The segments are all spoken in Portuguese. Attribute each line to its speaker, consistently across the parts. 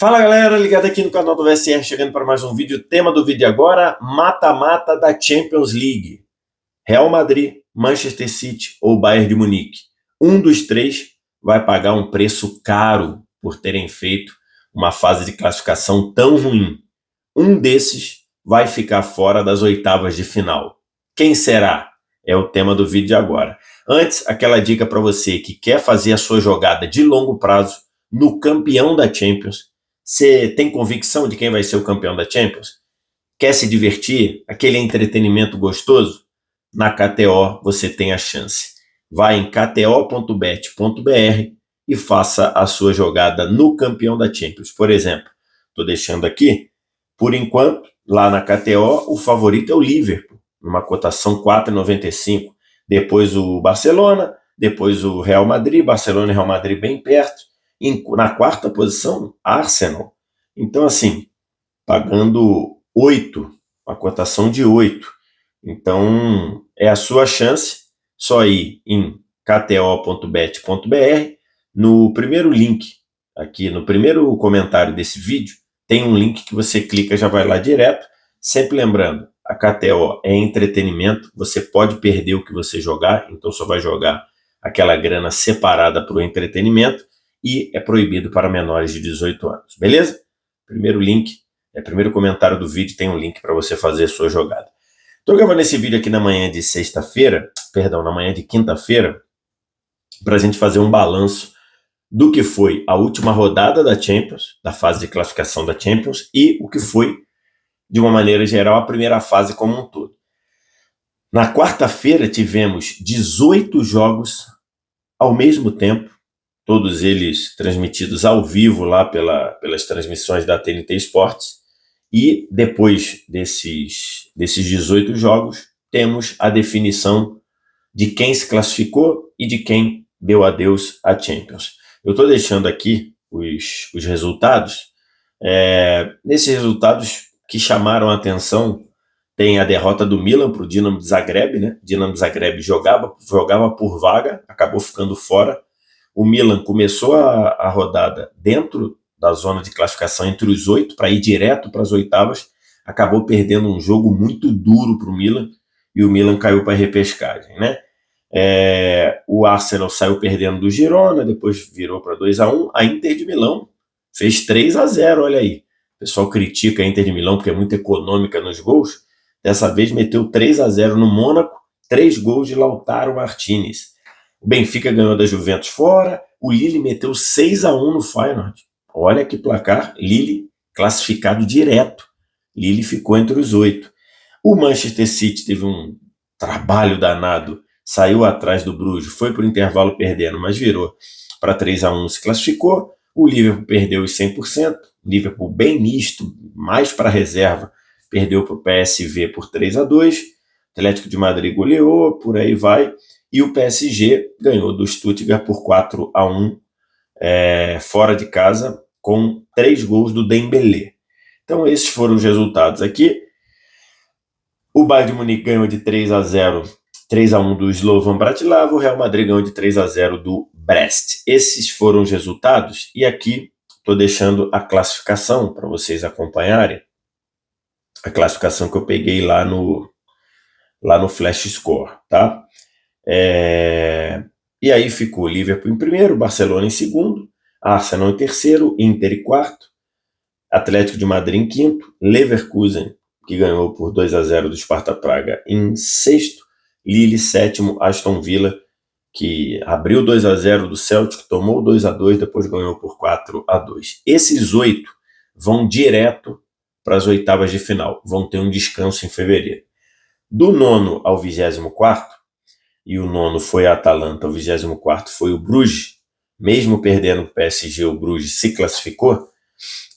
Speaker 1: Fala galera, ligado aqui no canal do VSR, chegando para mais um vídeo. O tema do vídeo agora, mata-mata da Champions League. Real Madrid, Manchester City ou Bayern de Munique. Um dos três vai pagar um preço caro por terem feito uma fase de classificação tão ruim. Um desses vai ficar fora das oitavas de final. Quem será? É o tema do vídeo de agora. Antes, aquela dica para você que quer fazer a sua jogada de longo prazo no campeão da Champions. Você tem convicção de quem vai ser o campeão da Champions? Quer se divertir? Aquele entretenimento gostoso? Na KTO você tem a chance. Vai em kto.bet.br e faça a sua jogada no campeão da Champions. Por exemplo, estou deixando aqui, por enquanto, lá na KTO, o favorito é o Liverpool, numa cotação 4,95. Depois o Barcelona, depois o Real Madrid, Barcelona e Real Madrid bem perto. Na quarta posição, Arsenal. Então, assim, pagando 8, uma cotação de 8. Então, é a sua chance, só ir em kto.bet.br. No primeiro link, aqui no primeiro comentário desse vídeo, tem um link que você clica e já vai lá direto. Sempre lembrando, a KTO é entretenimento, você pode perder o que você jogar, então só vai jogar aquela grana separada para o entretenimento. E é proibido para menores de 18 anos, beleza? Primeiro link, primeiro comentário do vídeo tem um link para você fazer a sua jogada. Estou gravando esse vídeo aqui na manhã de na manhã de quinta-feira, para a gente fazer um balanço do que foi a última rodada da Champions, da fase de classificação da Champions, e o que foi, de uma maneira geral, a primeira fase como um todo. Na quarta-feira tivemos 18 jogos ao mesmo tempo, todos eles transmitidos ao vivo lá pelas transmissões da TNT Sports. E depois desses 18 jogos, temos a definição de quem se classificou e de quem deu adeus à Champions. Eu estou deixando aqui os resultados. Nesses resultados que chamaram a atenção, tem a derrota do Milan para o Dinamo de Zagreb, né? Dinamo de Zagreb jogava por vaga, acabou ficando fora. O Milan começou a rodada dentro da zona de classificação entre os 8 para ir direto para as oitavas, acabou perdendo um jogo muito duro para o Milan e o Milan caiu para a repescagem, né? O Arsenal saiu perdendo do Girona, depois virou para 2-1. A Inter de Milão fez 3-0, olha aí. O pessoal critica a Inter de Milão porque é muito econômica nos gols. Dessa vez meteu 3-0 no Mônaco, 3 gols de Lautaro Martinez. O Benfica ganhou da Juventus fora, o Lille meteu 6-1 no Feyenoord. Olha que placar, Lille classificado direto. Lille ficou entre os 8. O Manchester City teve um trabalho danado, saiu atrás do Bruges, foi para o intervalo perdendo, mas virou para 3-1, se classificou. O Liverpool perdeu os 100%, Liverpool bem misto, mais para reserva, perdeu para o PSV por 3-2, Atlético de Madrid goleou, por aí vai. E o PSG ganhou do Stuttgart por 4-1 fora de casa, com 3 gols do Dembélé. Então esses foram os resultados aqui. O Bayern de Munique ganhou de 3-1 do Slovan Bratislava, o Real Madrid ganhou de 3-0 do Brest. Esses foram os resultados, e aqui estou deixando a classificação para vocês acompanharem. A classificação que eu peguei lá no Flash Score, tá? E aí ficou Liverpool em primeiro, Barcelona em segundo, Arsenal em terceiro, Inter em quarto, Atlético de Madrid em quinto, Leverkusen, que ganhou por 2-0 do Sparta Praga, em sexto, Lille sétimo, Aston Villa, que abriu 2-0 do Celtic, tomou 2-2, depois ganhou por 4-2. Esses 8 vão direto para as oitavas de final, vão ter um descanso em fevereiro. Do 9º ao 24º, e o 9º foi a Atalanta, o 24º foi o Bruges, mesmo perdendo o PSG, o Bruges se classificou.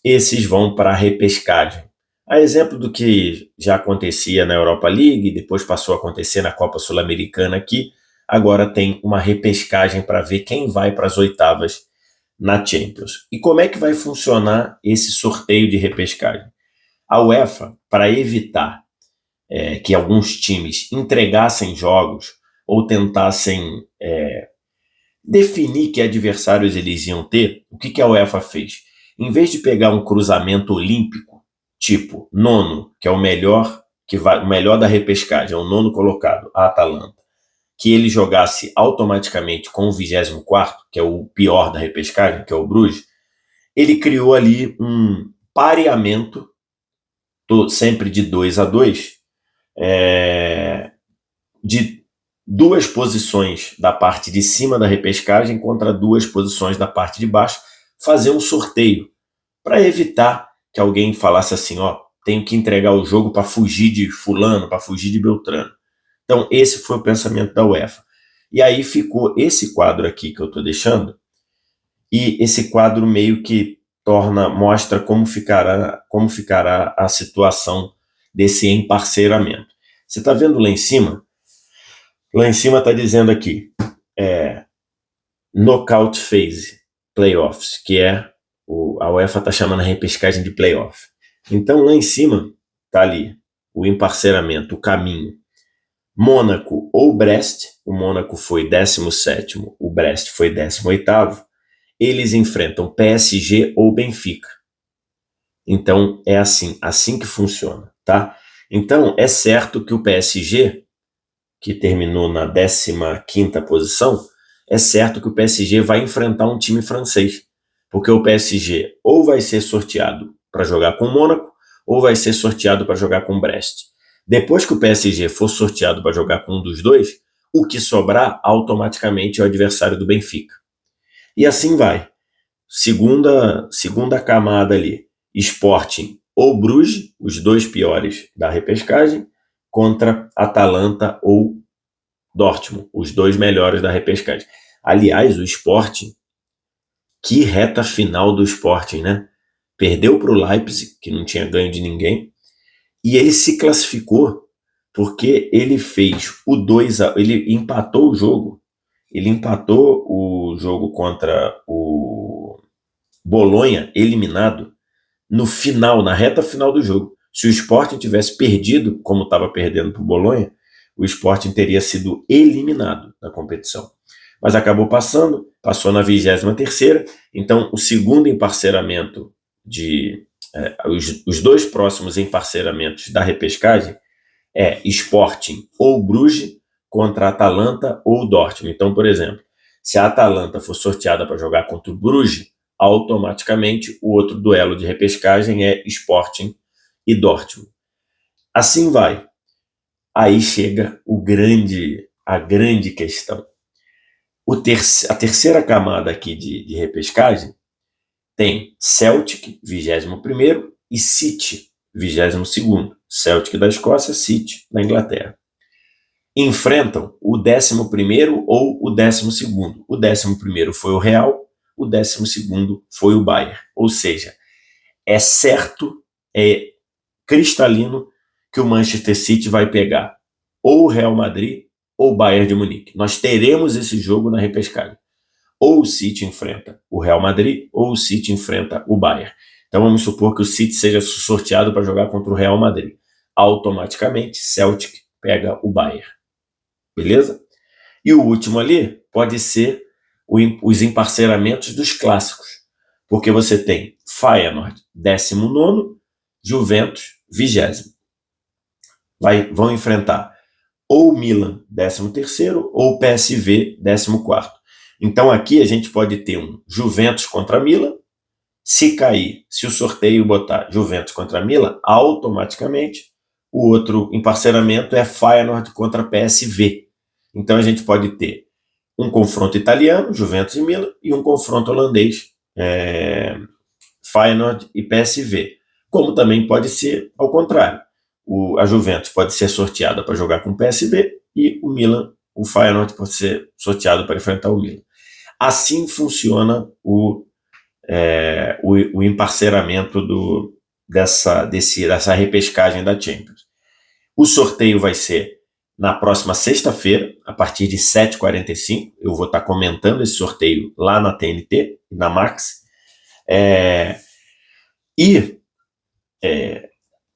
Speaker 1: Esses vão para a repescagem. A exemplo do que já acontecia na Europa League, depois passou a acontecer na Copa Sul-Americana aqui, agora tem uma repescagem para ver quem vai para as oitavas na Champions. E como é que vai funcionar esse sorteio de repescagem? A UEFA, para evitar que alguns times entregassem jogos ou tentassem definir que adversários eles iam ter, o que a UEFA fez? em vez de pegar um cruzamento olímpico, tipo nono, que é o melhor, o melhor da repescagem, é o nono colocado, a Atalanta, que ele jogasse automaticamente com o 24º, que é o pior da repescagem, que é o Bruges, ele criou ali um pareamento, sempre de 2-2, de duas posições da parte de cima da repescagem contra duas posições da parte de baixo, fazer um sorteio, para evitar que alguém falasse assim, tenho que entregar o jogo para fugir de fulano, para fugir de Beltrano. Então esse foi o pensamento da UEFA. E aí ficou esse quadro aqui que eu estou deixando, e esse quadro meio que mostra como ficará a situação desse emparceiramento. Você está vendo lá em cima? Lá em cima está dizendo aqui, knockout phase, playoffs, que é, a UEFA está chamando a repescagem de playoff. Então lá em cima está ali o emparceiramento, o caminho. Mônaco ou Brest, o Mônaco foi 17º, o Brest foi 18º, eles enfrentam PSG ou Benfica. Então é assim que funciona, tá? Então é certo que o PSG, que terminou na 15ª posição, é certo que o PSG vai enfrentar um time francês, porque o PSG ou vai ser sorteado para jogar com o Mônaco, ou vai ser sorteado para jogar com o Brest. Depois que o PSG for sorteado para jogar com um dos dois, o que sobrar automaticamente é o adversário do Benfica. E assim vai. Segunda camada ali, Sporting ou Bruges, os dois piores da repescagem, contra Atalanta ou Dortmund, os dois melhores da repescagem. Aliás, o Sporting, que reta final do Sporting, né? Perdeu para o Leipzig, que não tinha ganho de ninguém, e ele se classificou porque ele fez o 2-1, ele empatou o jogo. Ele empatou o jogo contra o Bolonha, eliminado, no final, na reta final do jogo. Se o Sporting tivesse perdido, como estava perdendo para o Bolonha, o Sporting teria sido eliminado da competição. Mas acabou passou na 23ª, então o segundo emparceiramento os dois próximos emparceiramentos da repescagem é Sporting ou Bruges contra Atalanta ou Dortmund. Então, por exemplo, se a Atalanta for sorteada para jogar contra o Bruges, automaticamente o outro duelo de repescagem é Sporting e Dortmund. Assim vai. Aí chega a grande questão. A terceira camada aqui de repescagem tem Celtic, 21º, e City, 22º. Celtic da Escócia, City da Inglaterra. Enfrentam o 11º ou o 12º. O 11º foi o Real, o 12º foi o Bayern. Ou seja, é certo, é cristalino que o Manchester City vai pegar ou o Real Madrid ou o Bayern de Munique. Nós teremos esse jogo na repescagem. Ou o City enfrenta o Real Madrid, ou o City enfrenta o Bayern. Então vamos supor que o City seja sorteado para jogar contra o Real Madrid. Automaticamente, Celtic pega o Bayern. Beleza? E o último ali pode ser os emparceiramentos dos clássicos. Porque você tem Feyenoord, 19º, Juventus, 20º. Vão enfrentar ou Milan, 13º, ou PSV, 14º. Então aqui a gente pode ter um Juventus contra Milan. Se cair, se o sorteio botar Juventus contra Milan, automaticamente o outro emparceiramento é Feyenoord contra PSV. Então a gente pode ter um confronto italiano, Juventus e Milan, e um confronto holandês, Feyenoord e PSV. Como também pode ser ao contrário. A Juventus pode ser sorteada para jogar com o PSV e o Feyenoord pode ser sorteado para enfrentar o Milan. Assim funciona o emparceiramento dessa repescagem da Champions. O sorteio vai ser na próxima sexta-feira, a partir de 7h45. Eu vou estar comentando esse sorteio lá na TNT, na Max.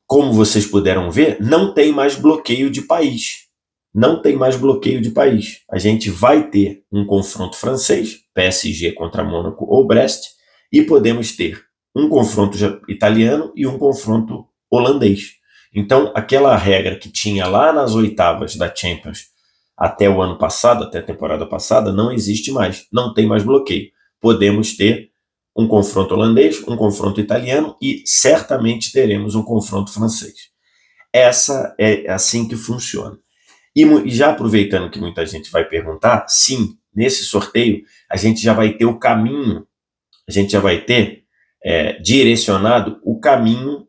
Speaker 1: Como vocês puderam ver, não tem mais bloqueio de país. Não tem mais bloqueio de país. A gente vai ter um confronto francês, PSG contra Mônaco ou Brest, e podemos ter um confronto italiano e um confronto holandês. Então, aquela regra que tinha lá nas oitavas da Champions até o ano passado, até a temporada passada, não existe mais. Não tem mais bloqueio. Podemos ter um confronto holandês, um confronto italiano e certamente teremos um confronto francês. Essa é assim que funciona. E já aproveitando que muita gente vai perguntar, sim, nesse sorteio a gente já vai ter o caminho, a gente já vai ter direcionado o caminho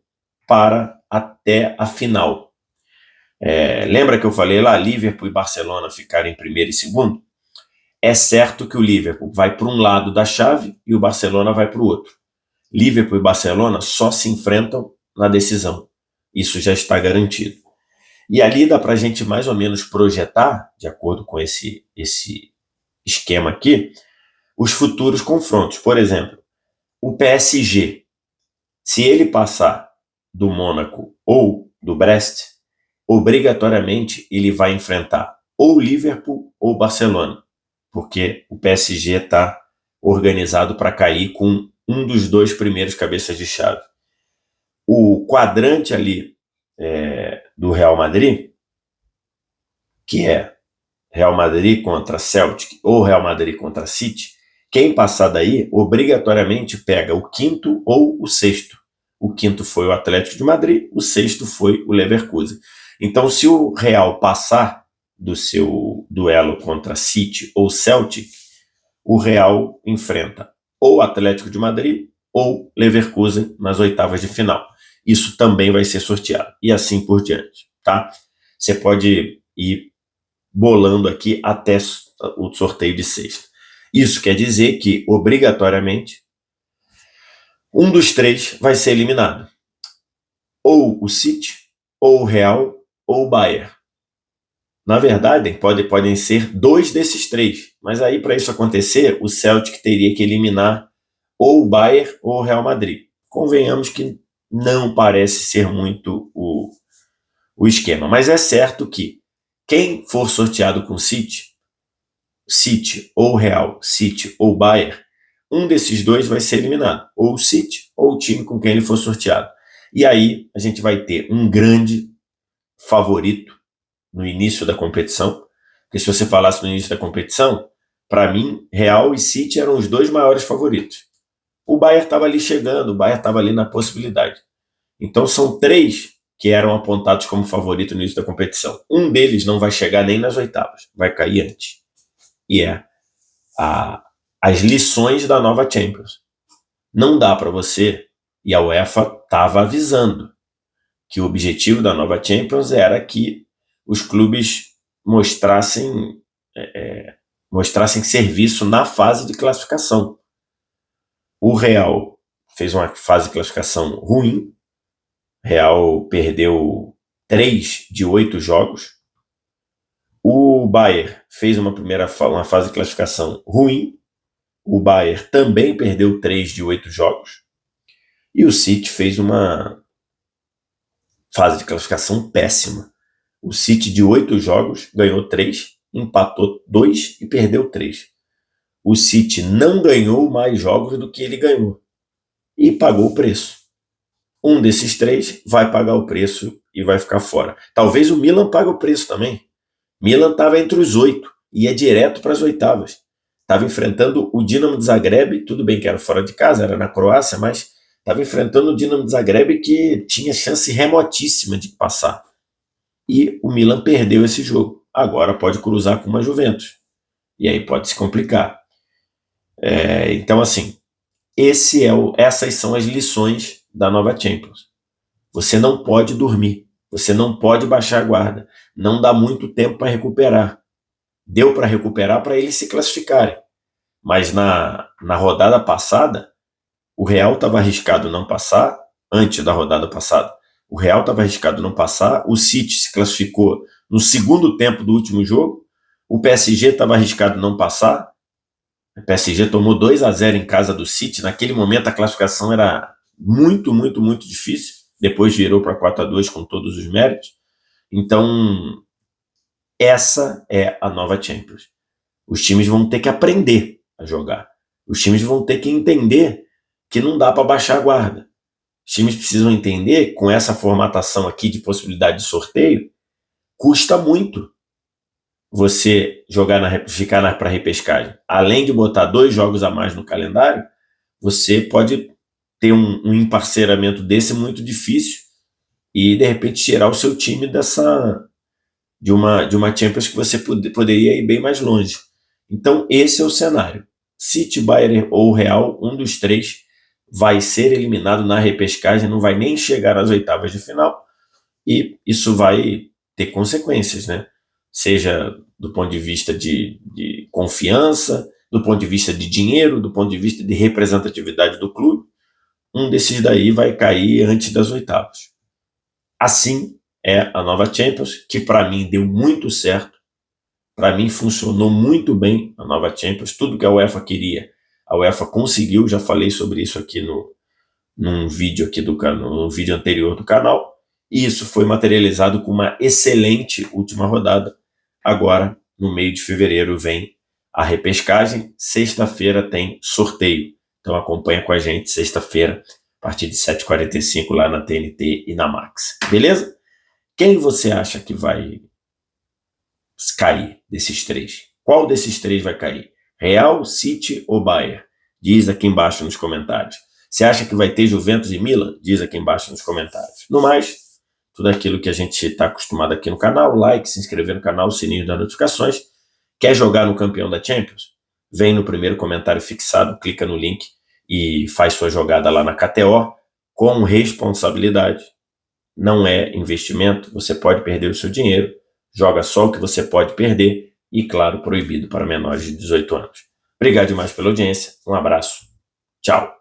Speaker 1: para até a final. Lembra que eu falei lá, Liverpool e Barcelona ficarem em primeiro e segundo? É certo que o Liverpool vai para um lado da chave e o Barcelona vai para o outro. Liverpool e Barcelona só se enfrentam na decisão. Isso já está garantido. E ali dá para a gente mais ou menos projetar, de acordo com esse esquema aqui, os futuros confrontos. Por exemplo, o PSG, se ele passar do Mônaco ou do Brest, obrigatoriamente ele vai enfrentar ou Liverpool ou Barcelona, porque o PSG está organizado para cair com um dos dois primeiros cabeças de chave. O quadrante ali do Real Madrid, que é Real Madrid contra Celtic ou Real Madrid contra City, quem passar daí obrigatoriamente pega o quinto ou o sexto. O quinto foi o Atlético de Madrid, o sexto foi o Leverkusen. Então, se o Real passar do seu duelo contra City ou Celtic, o Real enfrenta ou Atlético de Madrid ou Leverkusen nas oitavas de final. Isso também vai ser sorteado e assim por diante, tá? Você pode ir bolando aqui até o sorteio de sexta. Isso quer dizer que, obrigatoriamente, um dos três vai ser eliminado. Ou o City, ou o Real, ou o Bayern. Na verdade, podem ser dois desses três, mas aí para isso acontecer, o Celtic teria que eliminar ou o Bayern ou o Real Madrid. Convenhamos que não parece ser muito o esquema, mas é certo que quem for sorteado com City ou Real, City ou Bayern, um desses dois vai ser eliminado, ou o City ou o time com quem ele for sorteado. E aí a gente vai ter um grande favorito no início da competição, porque se você falasse no início da competição, para mim, Real e City eram os dois maiores favoritos. O Bayern estava ali chegando, o Bayern estava ali na possibilidade. Então são três que eram apontados como favorito no início da competição. Um deles não vai chegar nem nas oitavas, vai cair antes. E as lições da nova Champions. Não dá para você, e a UEFA estava avisando, que o objetivo da nova Champions era que os clubes mostrassem serviço na fase de classificação. O Real fez uma fase de classificação ruim, Real perdeu 3 de 8 jogos. O Bayern fez uma fase de classificação ruim. O Bayern também perdeu 3 de 8 jogos. E o City fez uma fase de classificação péssima. O City de 8 jogos ganhou 3, empatou 2 e perdeu 3. O City não ganhou mais jogos do que ele ganhou. E pagou o preço. Um desses três vai pagar o preço e vai ficar fora. Talvez o Milan pague o preço também. Milan estava entre os 8, ia direto para as oitavas. Estava enfrentando o Dinamo de Zagreb, tudo bem que era fora de casa, era na Croácia, mas estava enfrentando o Dinamo de Zagreb que tinha chance remotíssima de passar. E o Milan perdeu esse jogo. Agora pode cruzar com uma Juventus. E aí pode se complicar. Então, assim, essas são as lições da nova Champions. Você não pode dormir. Você não pode baixar a guarda. Não dá muito tempo para recuperar. Deu para recuperar para eles se classificarem. Mas na rodada passada, o Real estava arriscado não passar, antes da rodada passada. O Real estava arriscado não passar, o City se classificou no segundo tempo do último jogo, o PSG estava arriscado não passar, o PSG tomou 2-0 em casa do City, naquele momento a classificação era muito, muito, muito difícil, depois virou para 4-2 com todos os méritos. Então, essa é a nova Champions. Os times vão ter que aprender a jogar. Os times vão ter que entender que não dá para baixar a guarda. Os times precisam entender, com essa formatação aqui de possibilidade de sorteio, custa muito você ficar para repescagem. Além de botar 2 jogos a mais no calendário, você pode ter um emparceramento desse muito difícil e, de repente, tirar o seu time de uma Champions que você poderia ir bem mais longe. Então, esse é o cenário. City, Bayern ou Real, um dos 3 vai ser eliminado na repescagem, não vai nem chegar às oitavas de final, e isso vai ter consequências, né? Seja do ponto de vista de confiança, do ponto de vista de dinheiro, do ponto de vista de representatividade do clube, um desses daí vai cair antes das oitavas. Assim é a nova Champions, que para mim deu muito certo, para mim funcionou muito bem a nova Champions, tudo que a UEFA queria, a UEFA conseguiu, já falei sobre isso aqui num vídeo aqui do canal, no vídeo anterior do canal, e isso foi materializado com uma excelente última rodada. Agora, no meio de fevereiro, vem a repescagem, sexta-feira tem sorteio, então acompanha com a gente sexta-feira, a partir de 7h45 lá na TNT e na Max, beleza? Quem você acha que vai cair desses 3? Qual desses 3 vai cair? Real, City ou Bayern? Diz aqui embaixo nos comentários. Você acha que vai ter Juventus e Milan? Diz aqui embaixo nos comentários. No mais, tudo aquilo que a gente está acostumado aqui no canal, like, se inscrever no canal, sininho das notificações. Quer jogar no campeão da Champions? Vem no primeiro comentário fixado, clica no link e faz sua jogada lá na KTO com responsabilidade. Não é investimento, você pode perder o seu dinheiro, joga só o que você pode perder e, claro, proibido para menores de 18 anos. Obrigado demais pela audiência, um abraço, tchau.